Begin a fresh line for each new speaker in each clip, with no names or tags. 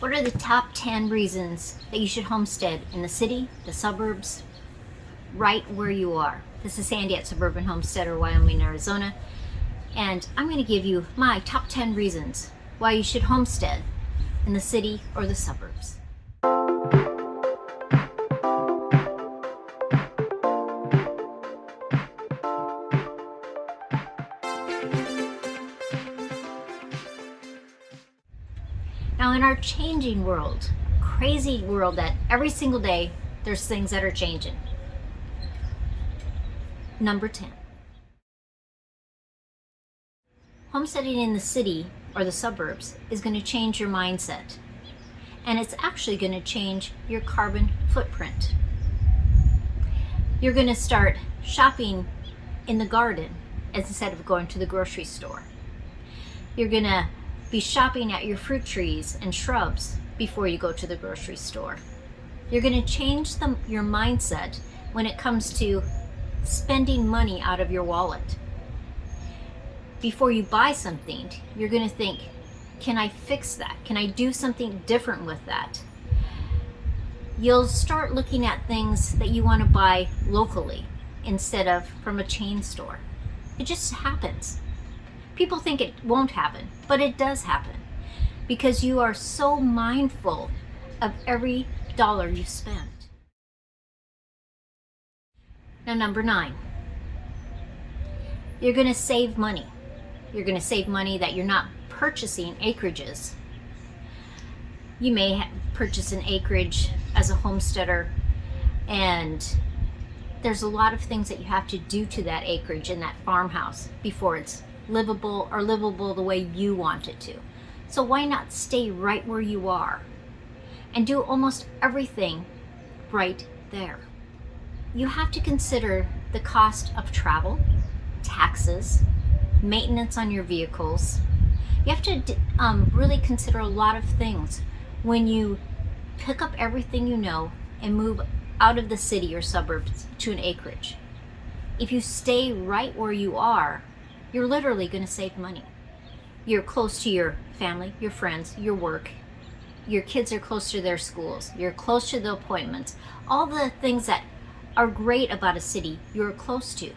What are the top 10 reasons that you should homestead in the city, the suburbs, right where you are? This is Sandi at Suburban Homesteader Wyoming, Arizona, and I'm going to give you my top 10 reasons why you should homestead in the city or the suburbs. Now, in our changing world, crazy world that every single day there's things that are changing. Number 10. Homesteading in the city or the suburbs is going to change your mindset. And it's actually going to change your carbon footprint. You're going to start shopping in the garden instead of going to the grocery store. You're going to be shopping at your fruit trees and shrubs before you go to the grocery store. You're going to change your mindset when it comes to spending money out of your wallet. Before you buy something, you're going to think, can I fix that? Can I do something different with that? You'll start looking at things that you want to buy locally instead of from a chain store. It just happens. People think it won't happen, but it does happen because you are so mindful of every dollar you spend. Now, number 9, you're going to save money. You're going to save money that you're not purchasing acreages. You may purchase an acreage as a homesteader, and there's a lot of things that you have to do to that acreage in that farmhouse before it's livable or livable the way you want it to. So why not stay right where you are and do almost everything right there? You have to consider the cost of travel, taxes, maintenance on your vehicles. You have to really consider a lot of things when you pick up everything you know and move out of the city or suburbs to an acreage. If you stay right where you are, you're literally going to save money. You're close to your family, your friends, your work. Your kids are close to their schools. You're close to the appointments. All the things that are great about a city, you're close to.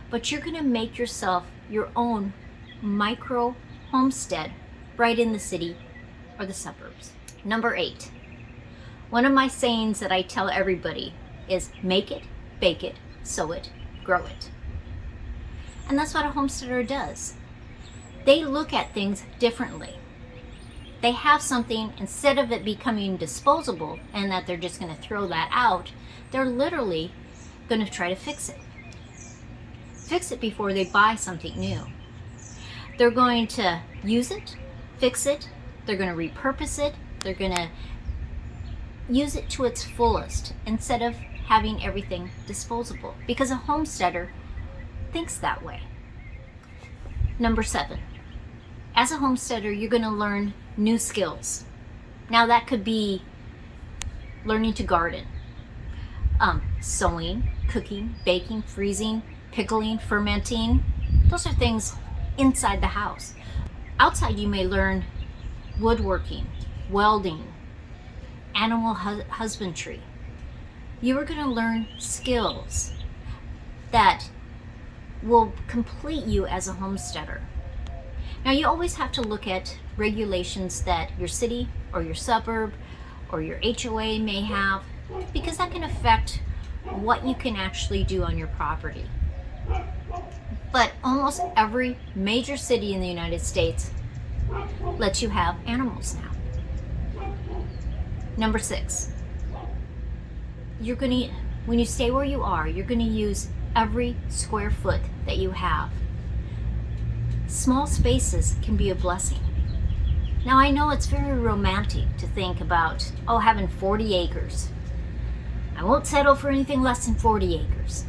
But you're going to make yourself your own micro homestead right in the city or the suburbs. Number 8. One of my sayings that I tell everybody is make it, bake it, sow it, grow it. And that's what a homesteader does. They look at things differently. They have something, instead of it becoming disposable and that they're just going to throw that out, they're literally going to try to fix it. Fix it before they buy something new. They're going to use it, fix it, they're going to repurpose it, they're going to use it to its fullest instead of having everything disposable, because a homesteader thinks that way. Number 7. As a homesteader, you're going to learn new skills. Now that could be learning to garden, sewing, cooking, baking, freezing, pickling, fermenting. Those are things inside the house. Outside, you may learn woodworking, welding, animal husbandry. You are going to learn skills that will complete you as a homesteader. Now, you always have to look at regulations that your city or your suburb or your HOA may have, because that can affect what you can actually do on your property. But almost every major city in the United States lets you have animals now. Number 6, when you stay where you are, you're going to use every square foot that you have. Small spaces can be a blessing. Now, I know it's very romantic to think about, having 40 acres. I won't settle for anything less than 40 acres.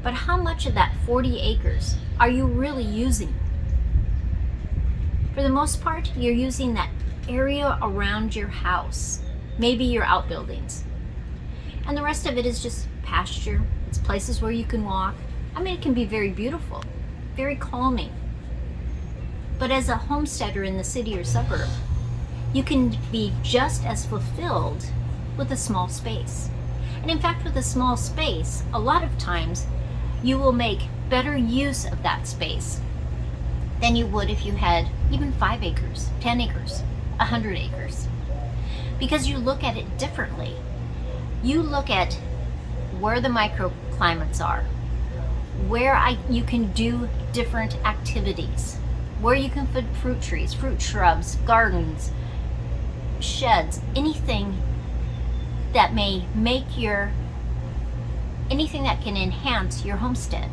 But how much of that 40 acres are you really using? For the most part, you're using that area around your house, maybe your outbuildings. And the rest of it is just pasture. It's places where you can walk. I mean, it can be very beautiful, very calming. But as a homesteader in the city or suburb, You can be just as fulfilled with a small space. And in fact, with a small space, a lot of times you will make better use of that space than you would if you had even 5 acres, 10 acres, 100 acres. Because you look at it differently. You look at where the microclimates are, where you can do different activities, where you can put fruit trees, fruit shrubs, gardens, sheds, anything that may make anything that can enhance your homestead.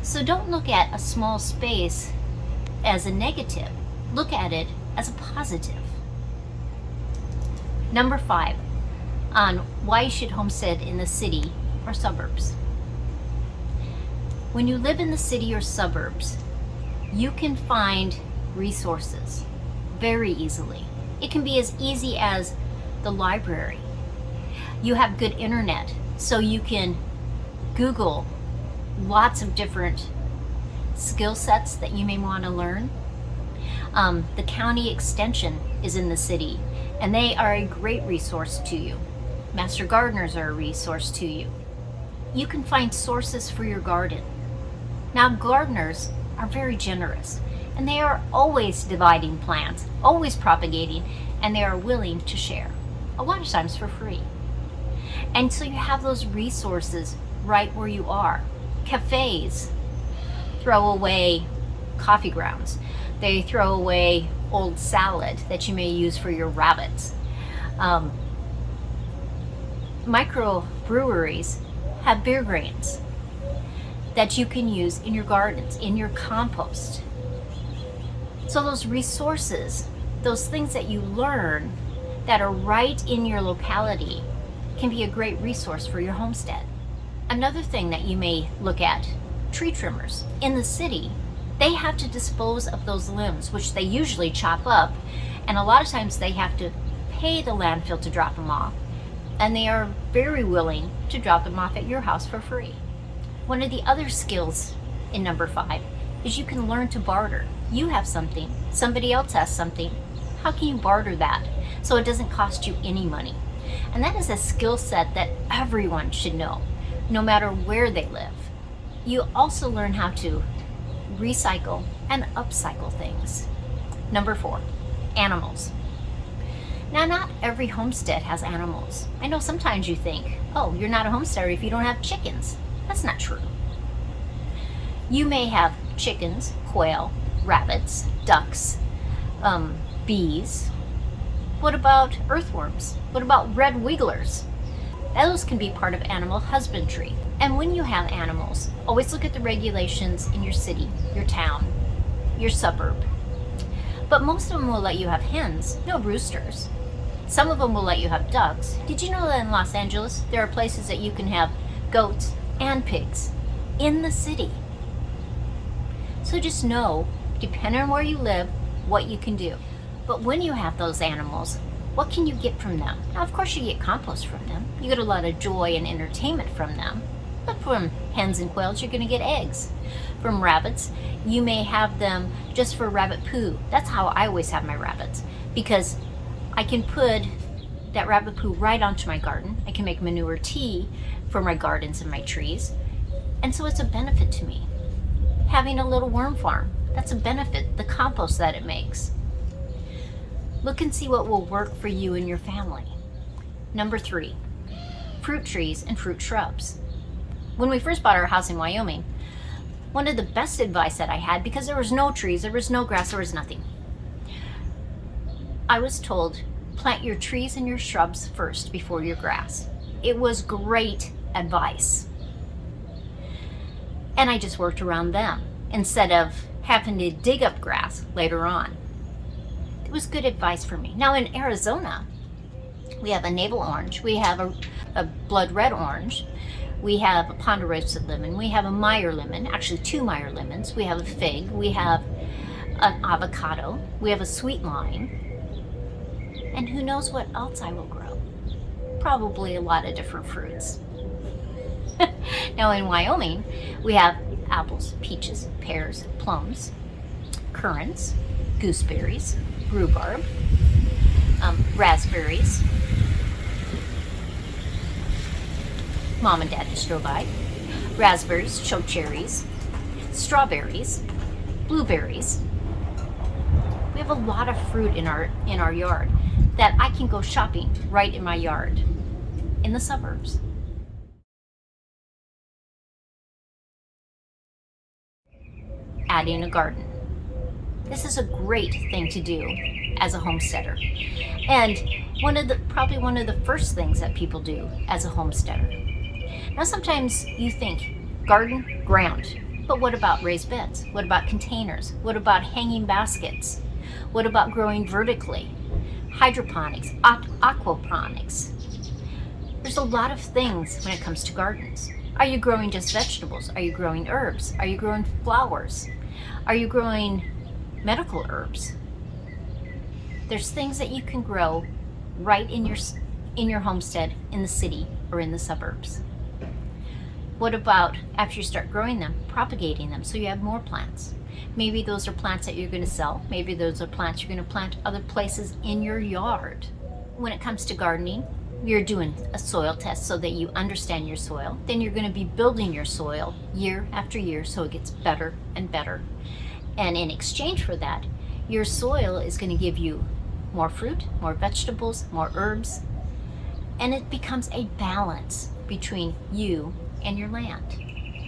So don't look at a small space as a negative. Look at it as a positive. Number 5 on why you should homestead in the city or suburbs. When you live in the city or suburbs, you can find resources very easily. It can be as easy as the library. You have good internet, so you can Google lots of different skill sets that you may want to learn. The county extension is in the city, and they are a great resource to you. Master gardeners are a resource to you. You can find sources for your garden. Now, gardeners are very generous, and they are always dividing plants, always propagating, and they are willing to share, a lot of times for free. And so you have those resources right where you are. Cafes throw away coffee grounds. They throw away old salad that you may use for your rabbits. Microbreweries have beer grains that you can use in your gardens, in your compost. So those resources, those things that you learn that are right in your locality, can be a great resource for your homestead. Another thing that you may look at, tree trimmers. In the city, they have to dispose of those limbs, which they usually chop up, and a lot of times they have to pay the landfill to drop them off, and they are very willing to drop them off at your house for free. One of the other skills in number 5 is you can learn to barter. You have something, somebody else has something. How can you barter that so it doesn't cost you any money? And that is a skill set that everyone should know, no matter where they live. You also learn how to recycle and upcycle things. Number 4, animals. Now, not every homestead has animals. I know sometimes you think, oh, you're not a homesteader if you don't have chickens. That's not true. You may have chickens, quail, rabbits, ducks, bees. What about earthworms? What about red wigglers? Those can be part of animal husbandry. And when you have animals, always look at the regulations in your city, your town, your suburb. But most of them will let you have hens, no roosters. Some of them will let you have ducks. Did you know that in Los Angeles, there are places that you can have goats and pigs in the city? So just know, depending on where you live, what you can do. But when you have those animals, what can you get from them? Now, of course, you get compost from them. You get a lot of joy and entertainment from them. But from hens and quails, you're going to get eggs. From rabbits, you may have them just for rabbit poo. That's how I always have my rabbits, because I can put that rabbit poo right onto my garden. I can make manure tea for my gardens and my trees. And so it's a benefit to me. Having a little worm farm, that's a benefit, the compost that it makes. Look and see what will work for you and your family. Number 3, fruit trees and fruit shrubs. When we first bought our house in Wyoming, one of the best advice that I had, because there was no trees, there was no grass, there was nothing, I was told, plant your trees and your shrubs first before your grass. It was great advice. And I just worked around them instead of having to dig up grass later on. It was good advice for me. Now in Arizona, we have a navel orange, we have a blood red orange, we have a ponderosa lemon, we have a Meyer lemon, actually 2 Meyer lemons, we have a fig, we have an avocado, we have a sweet lime, and who knows what else I will grow. Probably a lot of different fruits. Now in Wyoming, we have apples, peaches, pears, plums, currants, gooseberries, rhubarb, raspberries, Mom and Dad just drove by, raspberries, choke cherries, strawberries, blueberries. We have a lot of fruit in our yard that I can go shopping right in my yard in the suburbs. Adding a garden. This is a great thing to do as a homesteader, and probably one of the first things that people do as a homesteader. Now sometimes you think garden, ground, but what about raised beds? What about containers? What about hanging baskets? What about growing vertically? Hydroponics, aquaponics. There's a lot of things when it comes to gardens. Are you growing just vegetables? Are you growing herbs? Are you growing flowers? Are you growing medical herbs? There's things that you can grow right in your homestead, in the city or in the suburbs. What about, after you start growing them, propagating them so you have more plants? Maybe those are plants that you're going to sell. Maybe those are plants you're going to plant other places in your yard. When it comes to gardening, you're doing a soil test so that you understand your soil. Then you're going to be building your soil year after year so it gets better and better. And in exchange for that, your soil is going to give you more fruit, more vegetables, more herbs, and it becomes a balance between you and your land,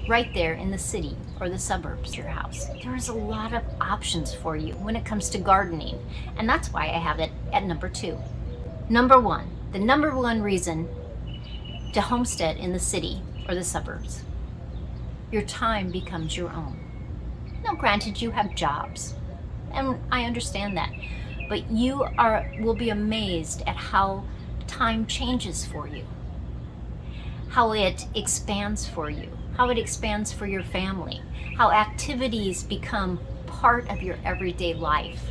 right there in the city or the suburbs, your house. There is a lot of options for you when it comes to gardening, and that's why I have it at number 2. Number 1, the number 1 reason to homestead in the city or the suburbs. Your time becomes your own. Now, granted, you have jobs, and I understand that, but you will be amazed at how time changes for you, how it expands for you, how it expands for your family, how activities become part of your everyday life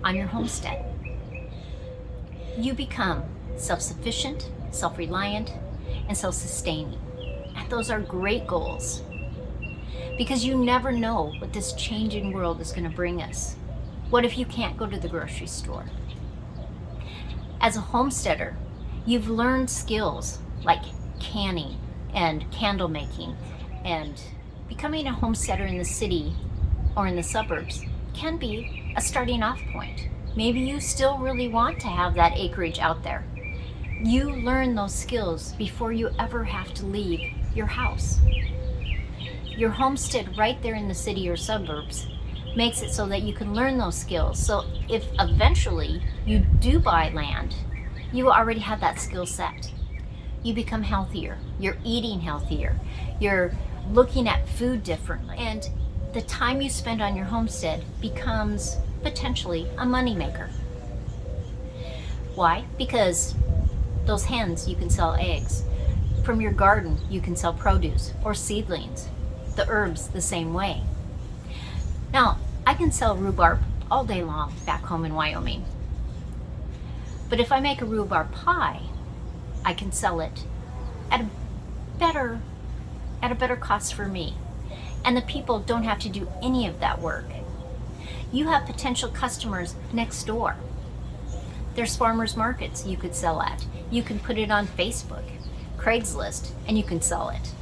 on your homestead. You become self-sufficient, self-reliant, and self-sustaining. And those are great goals, because you never know what this changing world is going to bring us. What if you can't go to the grocery store? As a homesteader, you've learned skills like canning and candle making, and becoming a homesteader in the city or in the suburbs can be a starting off point. Maybe you still really want to have that acreage out there. You learn those skills before you ever have to leave your house. Your homestead right there in the city or suburbs makes it so that you can learn those skills. So if eventually you do buy land, you already have that skill set. You become healthier, you're eating healthier, you're looking at food differently, and the time you spend on your homestead becomes potentially a moneymaker. Why? Because those hens, you can sell eggs. From your garden, you can sell produce or seedlings. The herbs, the same way. Now, I can sell rhubarb all day long back home in Wyoming. But if I make a rhubarb pie, I can sell it at a better cost for me. And the people don't have to do any of that work. You have potential customers next door. There's farmers markets you could sell at. You can put it on Facebook, Craigslist, and you can sell it.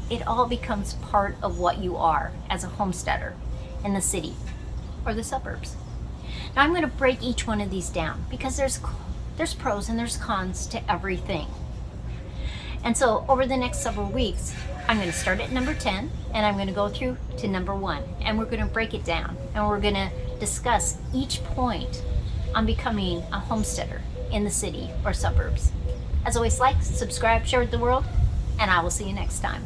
It all becomes part of what you are as a homesteader in the city or the suburbs. Now I'm going to break each one of these down because there's pros and there's cons to everything. And so over the next several weeks, I'm going to start at number 10 and I'm going to go through to number 1, and we're going to break it down and we're going to discuss each point on becoming a homesteader in the city or suburbs. As always, like, subscribe, share with the world, and I will see you next time.